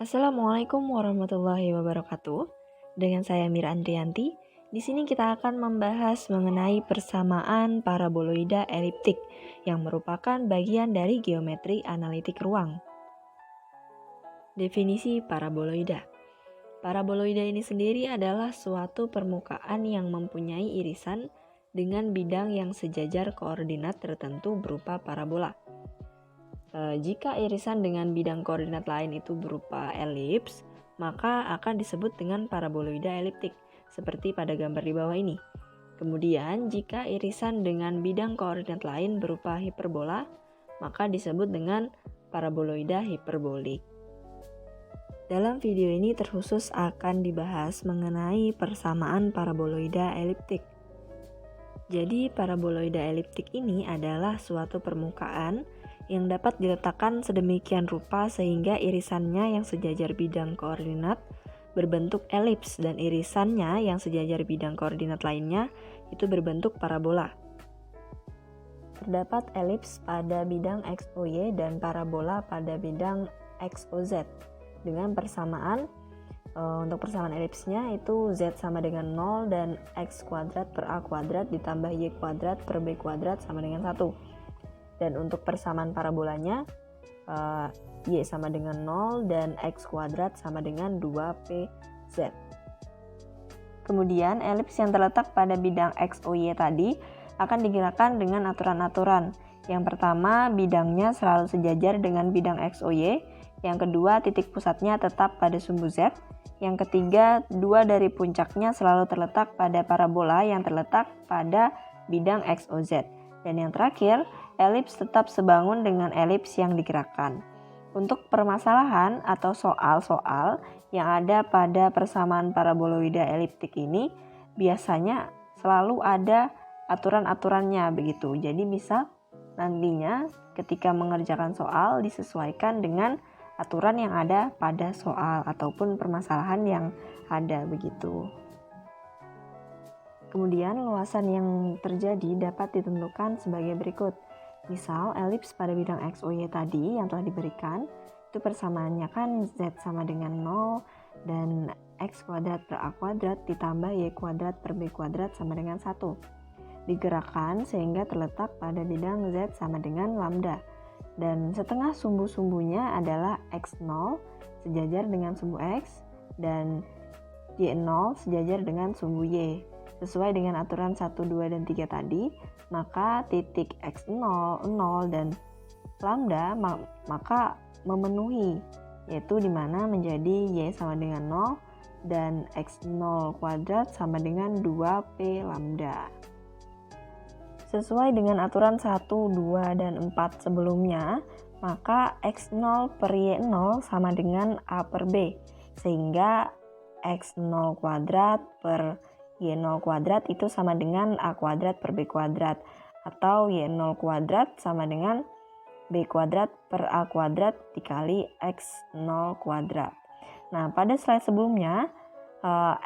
Assalamualaikum warahmatullahi wabarakatuh. Dengan saya Mira Andrianti. Di sini kita akan membahas mengenai persamaan paraboloida eliptik yang merupakan bagian dari geometri analitik ruang. Definisi paraboloida. Paraboloida ini sendiri adalah suatu permukaan yang mempunyai irisan dengan bidang yang sejajar koordinat tertentu berupa parabola. Jika irisan dengan bidang koordinat lain itu berupa elips, maka akan disebut dengan paraboloida eliptik, seperti pada gambar di bawah ini. Kemudian, jika irisan dengan bidang koordinat lain berupa hiperbola, maka disebut dengan paraboloida hiperbolik. Dalam video ini terkhusus akan dibahas mengenai persamaan paraboloida eliptik. Jadi, paraboloida eliptik ini adalah suatu permukaan yang dapat diletakkan sedemikian rupa sehingga irisannya yang sejajar bidang koordinat berbentuk elips dan irisannya yang sejajar bidang koordinat lainnya itu berbentuk parabola. Terdapat elips pada bidang XOY dan parabola pada bidang XOZ dengan persamaan untuk persamaan elipsnya itu Z sama dengan 0 dan X kuadrat per A kuadrat ditambah Y kuadrat per B kuadrat sama dengan 1. Dan untuk persamaan parabolanya Y sama dengan 0 dan X kuadrat sama dengan 2PZ. Kemudian elips yang terletak pada bidang XOY tadi akan digerakkan dengan aturan-aturan. Yang pertama, bidangnya selalu sejajar dengan bidang XOY. Yang kedua, titik pusatnya tetap pada sumbu Z. Yang ketiga, dua dari puncaknya selalu terletak pada parabola yang terletak pada bidang XOZ. Dan yang terakhir, elips tetap sebangun dengan elips yang digerakkan. Untuk permasalahan atau soal-soal yang ada pada persamaan paraboloida eliptik ini, biasanya selalu ada aturan-aturannya begitu. Jadi bisa nantinya ketika mengerjakan soal disesuaikan dengan aturan yang ada pada soal ataupun permasalahan yang ada begitu. Kemudian luasan yang terjadi dapat ditentukan sebagai berikut. Misal elips pada bidang XOY tadi yang telah diberikan, itu persamaannya kan Z sama dengan 0 dan X kuadrat per A kuadrat ditambah Y kuadrat per B kuadrat sama dengan 1. Digerakkan sehingga terletak pada bidang Z sama dengan lambda. Dan setengah sumbu-sumbunya adalah X0 sejajar dengan sumbu X dan Y0 sejajar dengan sumbu Y. Sesuai dengan aturan 1, 2, dan 3 tadi, maka titik X0, 0, dan lambda maka memenuhi, yaitu dimana menjadi Y sama dengan 0 dan X0 kuadrat sama dengan 2P lambda. Sesuai dengan aturan 1, 2, dan 4 sebelumnya, maka X0 per Y0 sama dengan A per B, sehingga X0 kuadrat per Y0 kuadrat itu sama dengan A kuadrat per B kuadrat, atau Y0 kuadrat sama dengan B kuadrat per A kuadrat dikali X0 kuadrat. Nah, pada slide sebelumnya,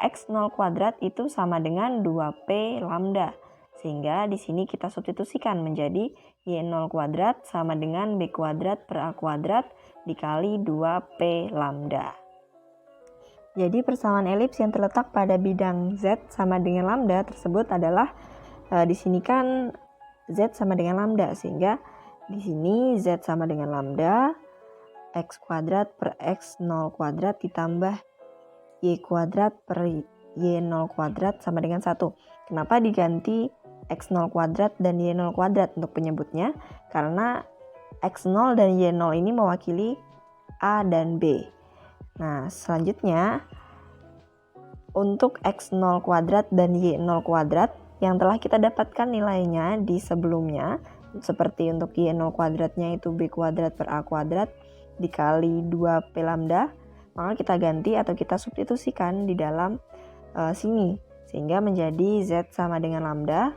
X0 kuadrat itu sama dengan 2P lambda. Sehingga di sini kita substitusikan menjadi Y0 kuadrat sama dengan B kuadrat per A kuadrat dikali 2P lambda. Jadi persamaan elips yang terletak pada bidang Z sama dengan lambda tersebut adalah di sini kan Z sama dengan lambda, sehingga di sini Z sama dengan lambda X kuadrat per X0 kuadrat ditambah Y kuadrat per Y0 kuadrat sama dengan 1. Kenapa diganti X0 kuadrat dan Y0 kuadrat untuk penyebutnya? Karena X0 dan Y0 ini mewakili A dan B. Nah, selanjutnya untuk X0 kuadrat dan Y0 kuadrat yang telah kita dapatkan nilainya di sebelumnya, seperti untuk Y0 kuadratnya itu B kuadrat per A kuadrat dikali 2P lambda, maka kita ganti atau kita substitusikan di dalam sini, sehingga menjadi Z sama dengan lambda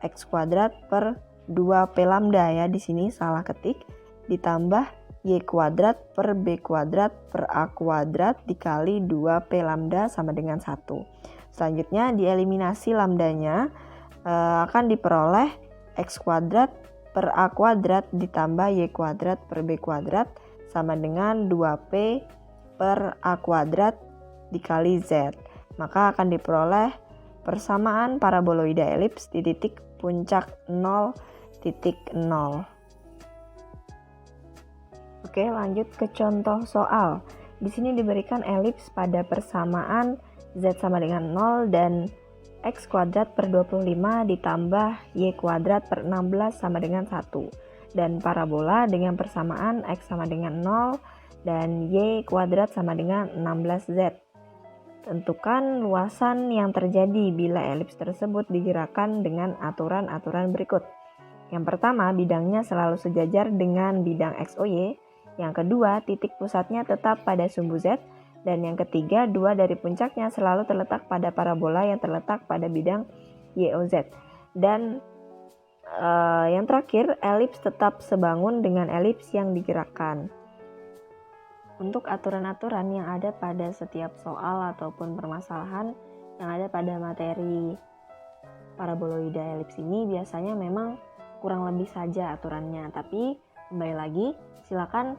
X kuadrat per 2P lambda ya, di sini salah ketik, ditambah Y kuadrat per B kuadrat per A kuadrat dikali 2P lambda sama dengan 1. Selanjutnya dieliminasi lambdanya, akan diperoleh X kuadrat per A kuadrat ditambah Y kuadrat per B kuadrat sama dengan 2P per A kuadrat dikali Z. Maka akan diperoleh persamaan paraboloida elips di titik puncak 0, titik 0. Oke, lanjut ke contoh soal. Di sini diberikan elips pada persamaan Z sama dengan 0 dan X kuadrat per 25 ditambah Y kuadrat per 16 sama dengan 1. Dan parabola dengan persamaan X sama dengan 0 dan Y kuadrat sama dengan 16Z. Tentukan luasan yang terjadi bila elips tersebut digerakkan dengan aturan-aturan berikut. Yang pertama, bidangnya selalu sejajar dengan bidang XOY. Yang kedua, titik pusatnya tetap pada sumbu Z. Dan yang ketiga, dua dari puncaknya selalu terletak pada parabola yang terletak pada bidang YOZ. Dan yang terakhir, elips tetap sebangun dengan elips yang digerakkan. Untuk aturan-aturan yang ada pada setiap soal ataupun permasalahan yang ada pada materi paraboloida elips ini biasanya memang kurang lebih saja aturannya, tapi kembali lagi silakan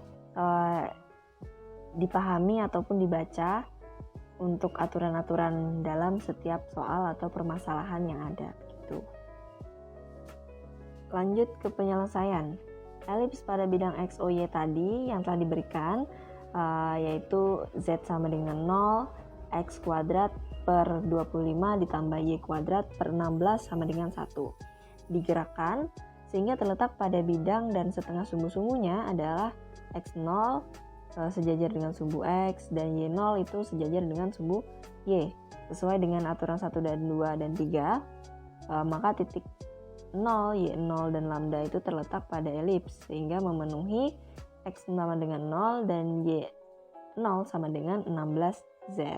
dipahami ataupun dibaca untuk aturan-aturan dalam setiap soal atau permasalahan yang ada gitu. Lanjut ke penyelesaian. Elips pada bidang XOY tadi yang telah diberikan yaitu Z sama dengan 0, X kuadrat per 25 ditambah Y kuadrat per 16 sama dengan 1. Digerakkan sehingga terletak pada bidang dan setengah sumbu-sumbunya adalah X0 sejajar dengan sumbu X dan Y0 itu sejajar dengan sumbu Y. Sesuai dengan aturan 1 dan 2 dan 3, maka titik 0, Y0 dan lambda itu terletak pada elips sehingga memenuhi X sama dengan 0 dan Y0 sama dengan 16Z.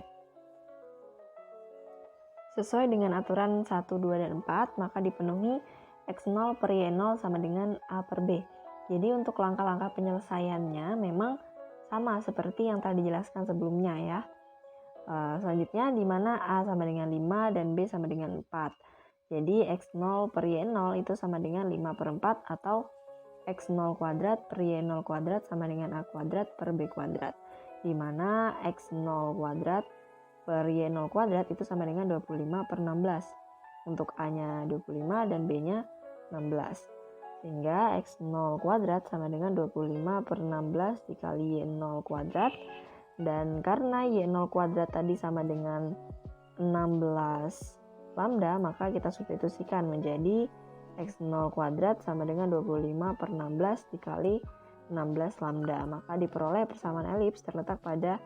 Sesuai dengan aturan 1, 2, dan 4, maka dipenuhi X0 per Y0 sama dengan A per B. Jadi untuk langkah-langkah penyelesaiannya memang sama seperti yang tadi dijelaskan sebelumnya ya. Selanjutnya di mana A sama dengan 5 dan B sama dengan 4. Jadi X0 per Y0 itu sama dengan 5 per 4 atau X0 kuadrat per Y0 kuadrat sama dengan A kuadrat per B kuadrat. Di mana X0 kuadrat per Y0 kuadrat itu sama dengan 25 per 16. Untuk A-nya 25 dan B-nya 16. Sehingga X0 kuadrat sama dengan 25 per 16 dikali Y0 kuadrat. Dan karena Y0 kuadrat tadi sama dengan 16 lambda, maka kita substitusikan menjadi X0 kuadrat sama dengan 25 per 16 dikali 16 lambda. Maka diperoleh persamaan elips terletak pada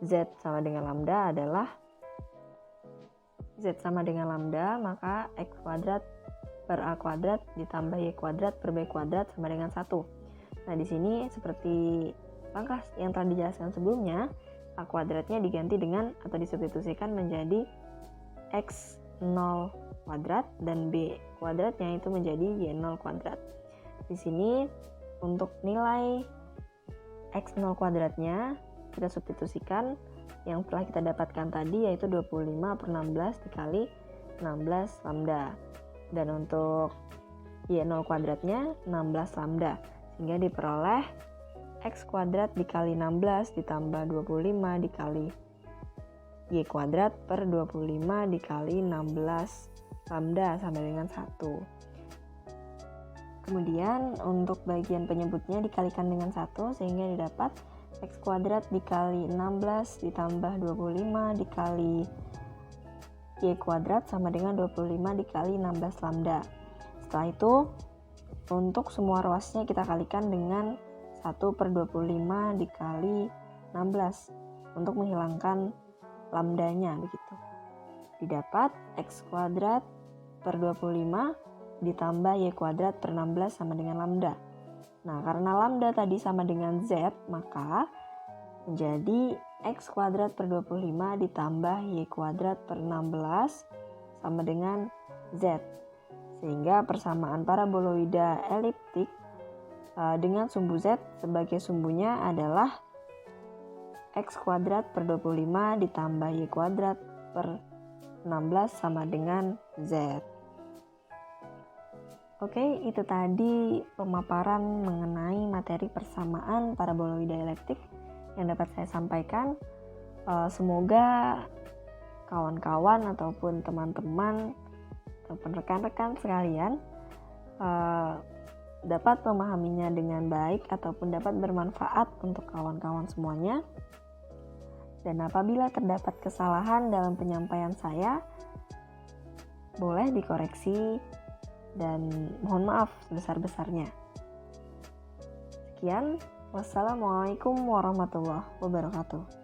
Z sama dengan lambda adalah Z sama dengan lambda, maka X kuadrat per A kuadrat ditambah Y kuadrat per B kuadrat sama dengan 1. Nah, di sini seperti langkah yang telah dijelaskan sebelumnya, A kuadratnya diganti dengan atau disubstitusikan menjadi X0 kuadrat dan B kuadratnya itu menjadi Y0 kuadrat. Di sini untuk nilai X0 kuadratnya kita substitusikan yang telah kita dapatkan tadi yaitu 25 per 16 dikali 16 lambda. Dan untuk Y0 kuadratnya 16 lambda. Sehingga diperoleh X kuadrat dikali 16 ditambah 25 dikali Y kuadrat per 25 dikali 16 lambda sama dengan 1. Kemudian untuk bagian penyebutnya dikalikan dengan 1 sehingga didapat X kuadrat dikali 16 ditambah 25 dikali Y kuadrat sama dengan 25 dikali 16 lambda. Setelah itu untuk semua ruasnya kita kalikan dengan 1 per 25 dikali 16 untuk menghilangkan lambdanya begitu. Didapat X kuadrat per 25 ditambah Y kuadrat per 16 sama dengan lambda. Nah, karena lambda tadi sama dengan Z, maka menjadi X kuadrat per 25 ditambah Y kuadrat per 16 sama dengan Z. Sehingga persamaan paraboloida eliptik dengan sumbu Z sebagai sumbunya adalah X kuadrat per 25 ditambah Y kuadrat per 16 sama dengan Z. Oke, itu tadi pemaparan mengenai materi persamaan paraboloida eliptik yang dapat saya sampaikan. Semoga kawan-kawan ataupun teman-teman ataupun rekan-rekan sekalian dapat memahaminya dengan baik ataupun dapat bermanfaat untuk kawan-kawan semuanya. Dan apabila terdapat kesalahan dalam penyampaian saya, boleh dikoreksi dan mohon maaf sebesar-besarnya. Sekian, wassalamualaikum warahmatullahi wabarakatuh.